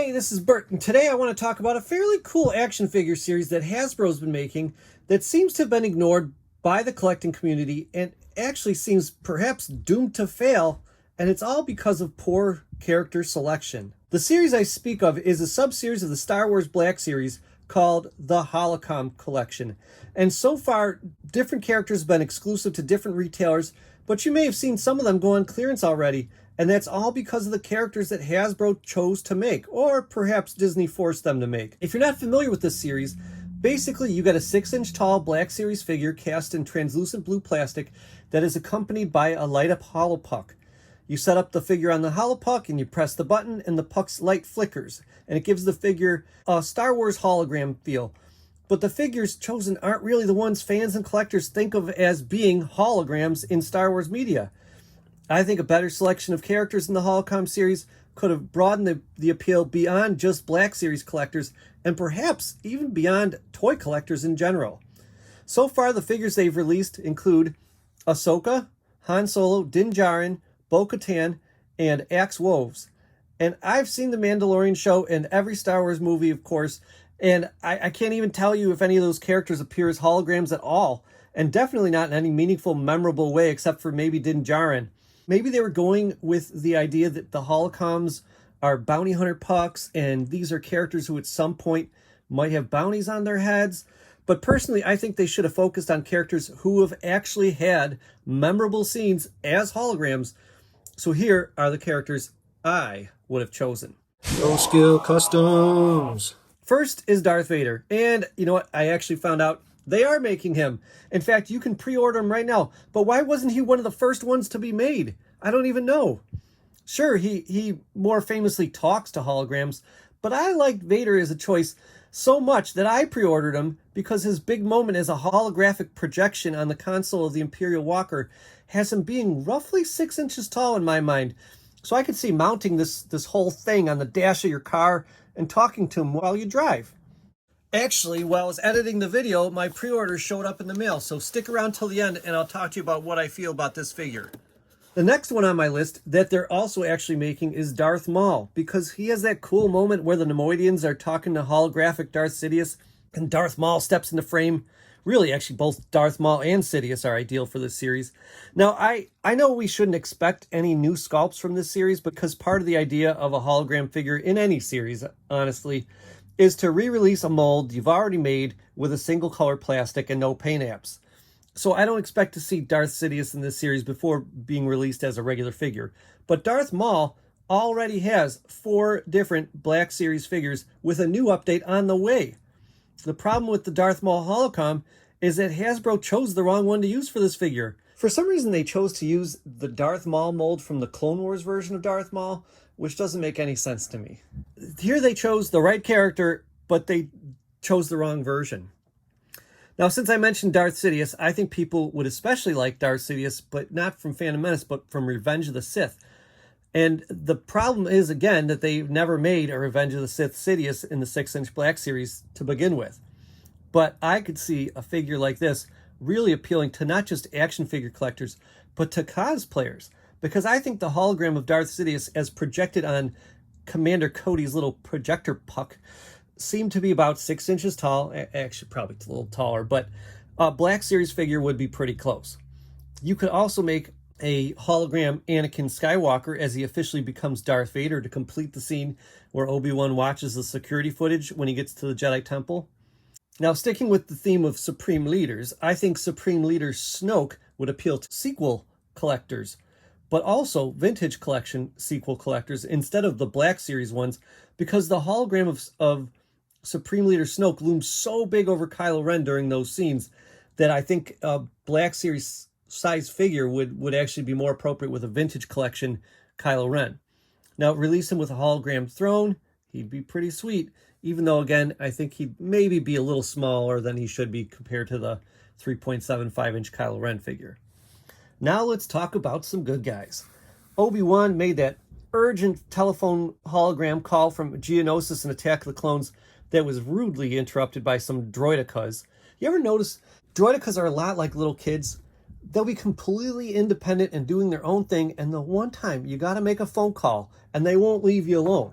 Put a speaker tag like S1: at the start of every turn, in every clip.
S1: Hey, this is Bert, and today I want to talk about a fairly cool action figure series that Hasbro's been making that seems to have been ignored by the collecting community and actually seems perhaps doomed to fail, and it's all because of poor character selection. The series I speak of is a sub-series of the Star Wars Black Series called the Holocomm Collection, and so far different characters have been exclusive to different retailers, but you may have seen some of them go on clearance already. And that's all because of the characters that Hasbro chose to make, or perhaps Disney forced them to make. If you're not familiar with this series, basically you got a 6-inch tall Black Series figure cast in translucent blue plastic that is accompanied by a light-up holopuck. You set up the figure on the holopuck and you press the button and the puck's light flickers, and it gives the figure a Star Wars hologram feel. But the figures chosen aren't really the ones fans and collectors think of as being holograms in Star Wars media. I think a better selection of characters in the Holocom series could have broadened the appeal beyond just Black Series collectors and perhaps even beyond toy collectors in general. So far, the figures they've released include Ahsoka, Han Solo, Din Djarin, Bo-Katan, and Axe Woves. And I've seen The Mandalorian show and every Star Wars movie, of course, and I can't even tell you if any of those characters appear as holograms at all, and definitely not in any meaningful, memorable way except for maybe Din Djarin. Maybe they were going with the idea that the Holocoms are bounty hunter pucks, and these are characters who at some point might have bounties on their heads. But personally, I think they should have focused on characters who have actually had memorable scenes as holograms. So here are the characters I would have chosen.
S2: No Skill Customs.
S1: First is Darth Vader. And you know what? I actually found out they are making him. In fact, you can pre-order him right now. But why wasn't he one of the first ones to be made? I don't even know. Sure, he more famously talks to holograms, but I liked Vader as a choice so much that I pre-ordered him because his big moment as a holographic projection on the console of the Imperial Walker has him being roughly 6 inches tall in my mind. So I could see mounting this whole thing on the dash of your car and talking to him while you drive. Actually, while I was editing the video, my pre-order showed up in the mail, so stick around till the end and I'll talk to you about what I feel about this figure. The next one on my list that they're also actually making is Darth Maul, because he has that cool moment where the Neimoidians are talking to holographic Darth Sidious and Darth Maul steps into frame. Really, actually, both Darth Maul and Sidious are ideal for this series. Now, I know we shouldn't expect any new sculpts from this series because part of the idea of a hologram figure in any series, honestly, is to re-release a mold you've already made with a single color plastic and no paint apps. So I don't expect to see Darth Sidious in this series before being released as a regular figure. But Darth Maul already has 4 different Black Series figures with a new update on the way. The problem with the Darth Maul Holocom is that Hasbro chose the wrong one to use for this figure. For some reason they chose to use the Darth Maul mold from the Clone Wars version of Darth Maul, which doesn't make any sense to me. Here they chose the right character, but they chose the wrong version. Now, since I mentioned Darth Sidious, I think people would especially like Darth Sidious, but not from Phantom Menace, but from Revenge of the Sith. And the problem is, again, that they've never made a Revenge of the Sith Sidious in the 6-inch Black Series to begin with. But I could see a figure like this really appealing to not just action figure collectors, but to cosplayers. Because I think the hologram of Darth Sidious, as projected on Commander Cody's little projector puck, seemed to be about 6 inches tall. Actually, probably a little taller, but a Black Series figure would be pretty close. You could also make a hologram Anakin Skywalker as he officially becomes Darth Vader to complete the scene where Obi-Wan watches the security footage when he gets to the Jedi Temple. Now, sticking with the theme of Supreme Leaders, I think Supreme Leader Snoke would appeal to sequel collectors, but also vintage collection sequel collectors instead of the Black Series ones, because the hologram of Supreme Leader Snoke looms so big over Kylo Ren during those scenes that I think a Black Series size figure would actually be more appropriate with a vintage collection Kylo Ren. Now, release him with a hologram throne, he'd be pretty sweet, even though, again, I think he'd maybe be a little smaller than he should be compared to the 3.75-inch Kylo Ren figure. Now let's talk about some good guys. Obi-Wan made that urgent telephone hologram call from Geonosis in Attack of the Clones that was rudely interrupted by some droidicas. You ever notice droidicas are a lot like little kids? They'll be completely independent and doing their own thing, and the one time you got to make a phone call and they won't leave you alone.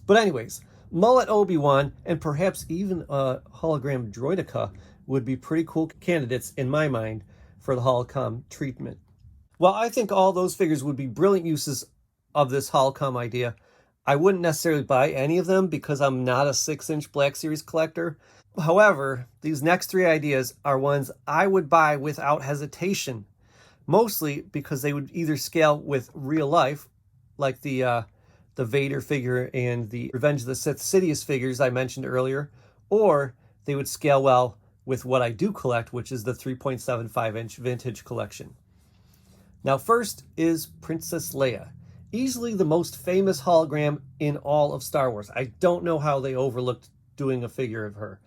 S1: But anyways, Mullet Obi-Wan and perhaps even a hologram Droideka would be pretty cool candidates in my mind for the Holocom treatment. Well, I think all those figures would be brilliant uses of this Holocom idea. I wouldn't necessarily buy any of them because I'm not a 6-inch Black Series collector. However, these next three ideas are ones I would buy without hesitation, mostly because they would either scale with real life, like the Vader figure and the Revenge of the Sith Sidious figures I mentioned earlier, or they would scale well with what I do collect, which is the 3.75-inch vintage collection. Now, first is Princess Leia, easily the most famous hologram in all of Star Wars. I don't know how they overlooked doing a figure of her.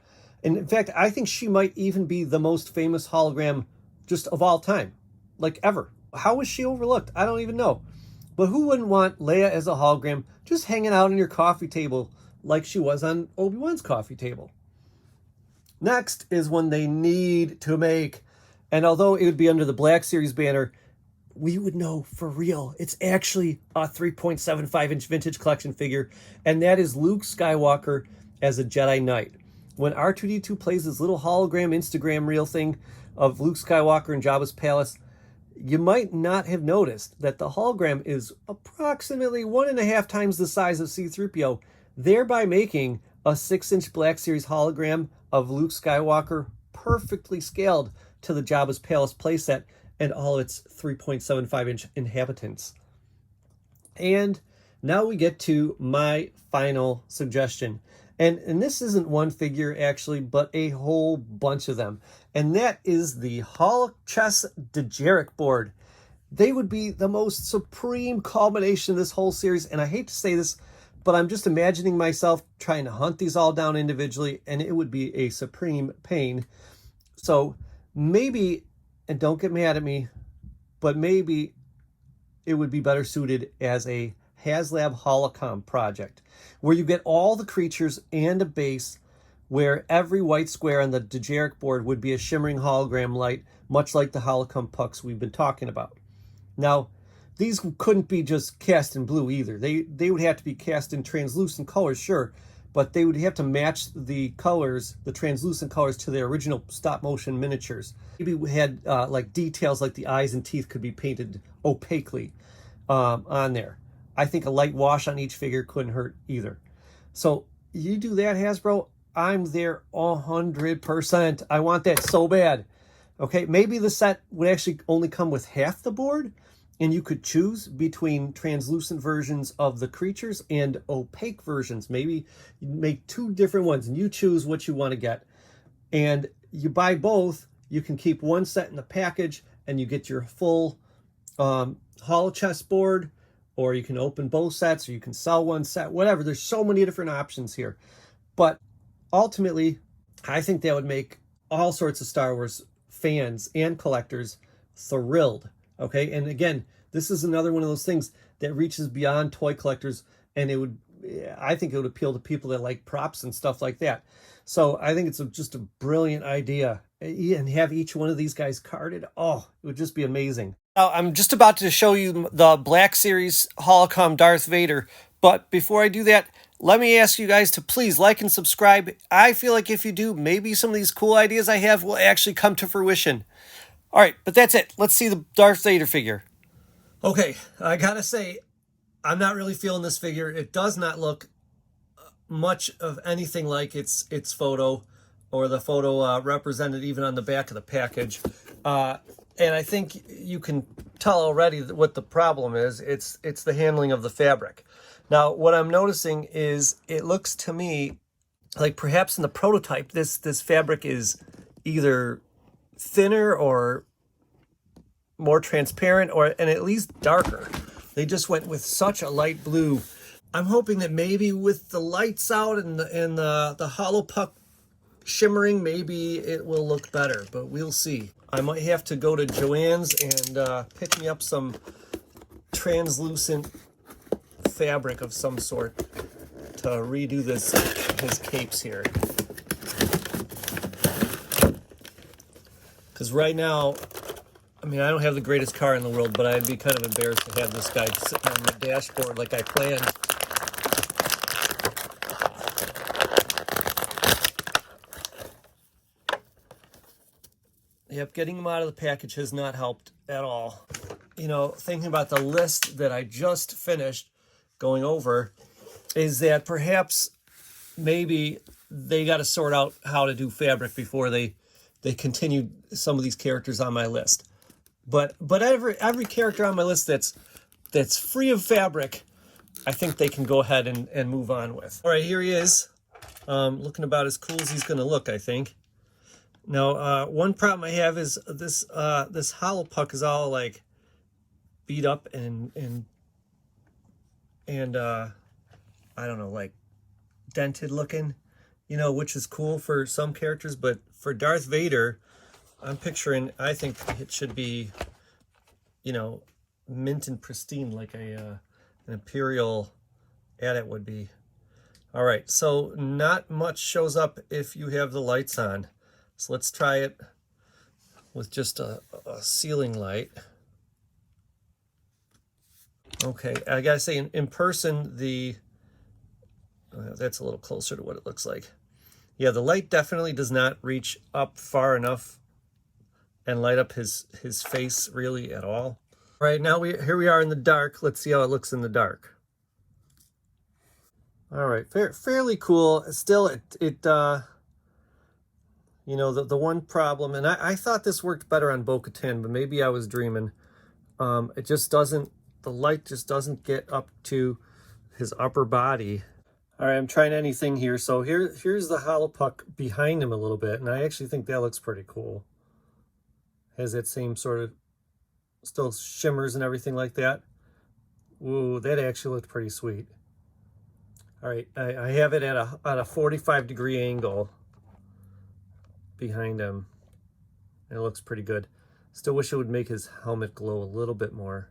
S1: And in fact, I think she might even be the most famous hologram just of all time, like ever. How was she overlooked? I don't even know. But who wouldn't want Leia as a hologram just hanging out on your coffee table like she was on Obi-Wan's coffee table? Next is one they need to make. And although it would be under the Black Series banner, we would know for real it's actually a 3.75-inch vintage collection figure, and that is Luke Skywalker as a Jedi Knight. When R2-D2 plays this little hologram Instagram reel thing of Luke Skywalker in Jabba's palace, you might not have noticed that the hologram is approximately 1.5 times the size of C-3PO, thereby making a 6-inch Black Series hologram of Luke Skywalker perfectly scaled to the Jabba's palace playset and all its 3.75-inch inhabitants. And now we get to my final suggestion. And this isn't one figure, actually, but a whole bunch of them. And that is the Holochess Dejarik board. They would be the most supreme culmination of this whole series. And I hate to say this, but I'm just imagining myself trying to hunt these all down individually, and it would be a supreme pain. So maybe, and don't get mad at me, but maybe it would be better suited as a HasLab Holocom project, where you get all the creatures and a base, where every white square on the Dejarik board would be a shimmering hologram light, much like the Holocom pucks we've been talking about. Now, these couldn't be just cast in blue either. They would have to be cast in translucent colors, sure, but they would have to match the colors, the translucent colors, to their original stop-motion miniatures. Maybe we had like details like the eyes and teeth could be painted opaquely on there. I think a light wash on each figure couldn't hurt either. So you do that, Hasbro, I'm there 100%. I want that so bad. Okay, maybe the set would actually only come with half the board, and you could choose between translucent versions of the creatures and opaque versions. Maybe you make 2 different ones, and you choose what you want to get. And you buy both, you can keep one set in the package, and you get your full holochess board, or you can open both sets, or you can sell one set, whatever. There's so many different options here. But ultimately, I think that would make all sorts of Star Wars fans and collectors thrilled. Okay, and again, this is another one of those things that reaches beyond toy collectors, and I think it would appeal to people that like props and stuff like that. So I think it's just a brilliant idea, and have each one of these guys carded. Oh, it would just be amazing. Now, I'm just about to show you the Black Series Holocom Darth Vader, but before I do that, let me ask you guys to please like and subscribe. I feel like if you do, maybe some of these cool ideas I have will actually come to fruition. All right, but that's it. Let's see the Darth Vader figure. Okay, I gotta say, I'm not really feeling this figure. It does not look much of anything like its photo, or the photo represented even on the back of the package. And I think you can tell already what the problem is. It's the handling of the fabric. Now, what I'm noticing is it looks to me like perhaps in the prototype, this fabric is either thinner or more transparent, and at least darker. They just went with such a light blue. I'm hoping that maybe with the lights out and the hollow puck shimmering, maybe it will look better, but we'll see. I might have to go to Joann's and pick me up some translucent fabric of some sort to redo his capes here. Because right now, I mean, I don't have the greatest car in the world, but I'd be kind of embarrassed to have this guy sitting on the dashboard like I planned. Yep, getting them out of the package has not helped at all. You know, thinking about the list that I just finished going over, is that perhaps maybe they got to sort out how to do fabric before they continue some of these characters on my list. But every character on my list that's free of fabric, I think they can go ahead and move on with. All right, here he is, looking about as cool as he's going to look, I think. Now, one problem I have is this Holopuck is all like beat up and I don't know, like dented looking, you know, which is cool for some characters, but for Darth Vader, I'm picturing, I think it should be, you know, mint and pristine like an Imperial AT-AT would be. All right, so not much shows up if you have the lights on. So let's try it with just a ceiling light. Okay, I gotta say, in person, that's a little closer to what it looks like. Yeah, the light definitely does not reach up far enough and light up his face really at all. All right, now here we are in the dark. Let's see how it looks in the dark. All right, fairly cool. Still, it you know, the one problem, and I thought this worked better on Bo-Katan, but maybe I was dreaming. It just doesn't, the light just doesn't get up to his upper body. All right, I'm trying anything here. So here's the Holopuck behind him a little bit, and I actually think that looks pretty cool. Has that same sort of, still shimmers and everything like that. Ooh, that actually looked pretty sweet. All right, I have it at a 45-degree angle behind him. It looks pretty good. Still wish it would make his helmet glow a little bit more.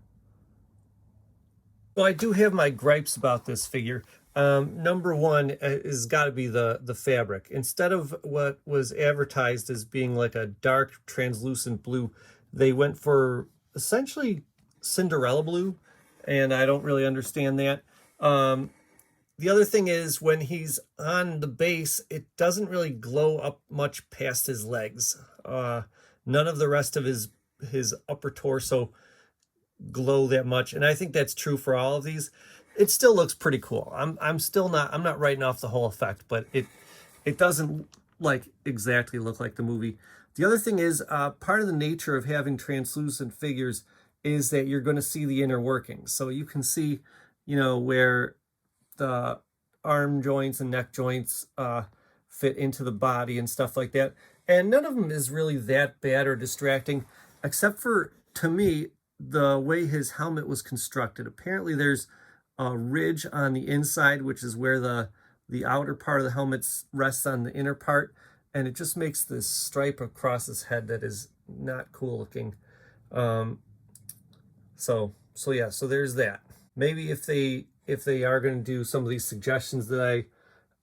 S1: Well, I do have my gripes about this figure. Number one is got to be the fabric. Instead of what was advertised as being like a dark translucent blue, they went for essentially Cinderella blue, and I don't really understand that. The other thing is when he's on the base, it doesn't really glow up much past his legs. None of the rest of his upper torso glow that much, and I think that's true for all of these. It still looks pretty cool. I'm not writing off the whole effect, but it doesn't like exactly look like the movie. The other thing is part of the nature of having translucent figures is that you're going to see the inner workings. So you can see, you know, where the arm joints and neck joints fit into the body and stuff like that. And none of them is really that bad or distracting, except for, to me, the way his helmet was constructed. Apparently there's a ridge on the inside, which is where the outer part of the helmet rests on the inner part, and it just makes this stripe across his head that is not cool looking. So there's that. Maybe if they are going to do some of these suggestions that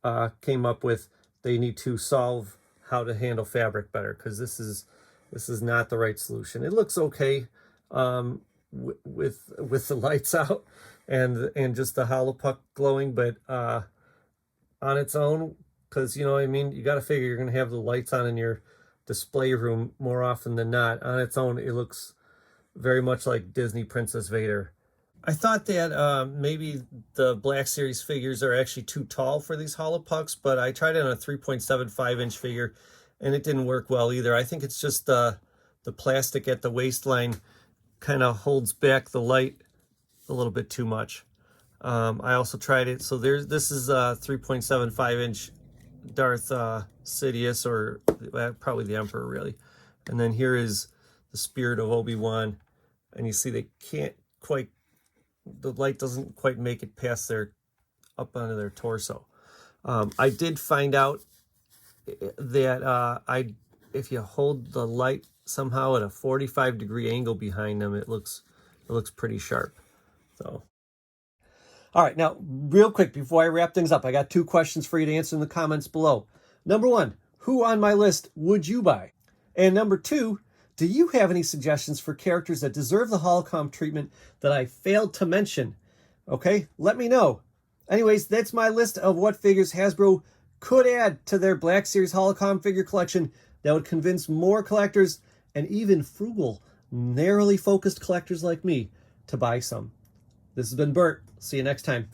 S1: I came up with, they need to solve how to handle fabric better, because this is not the right solution. It looks okay with the lights out and just the Holopuck glowing, but on its own, because, you know what I mean, you got to figure you're going to have the lights on in your display room more often than not. On its own, it looks very much like Disney Princess Vader. I thought that maybe the Black Series figures are actually too tall for these Holopucks, but I tried it on a 3.75-inch figure, and it didn't work well either. I think it's just the plastic at the waistline kind of holds back the light a little bit too much. I also tried it. So this is a 3.75-inch Darth Sidious, or probably the Emperor, really. And then here is the Spirit of Obi-Wan, and you see they can't quite, the light doesn't quite make it past up onto their torso. I did find out that if you hold the light somehow at a 45-degree angle behind them, it looks pretty sharp. So, all right, now real quick before I wrap things up, I got 2 questions for you to answer in the comments below. Number 1, who on my list would you buy? And number 2, do you have any suggestions for characters that deserve the Holocom treatment that I failed to mention? Okay, let me know. Anyways, that's my list of what figures Hasbro could add to their Black Series Holocom figure collection that would convince more collectors and even frugal, narrowly focused collectors like me to buy some. This has been Bert. See you next time.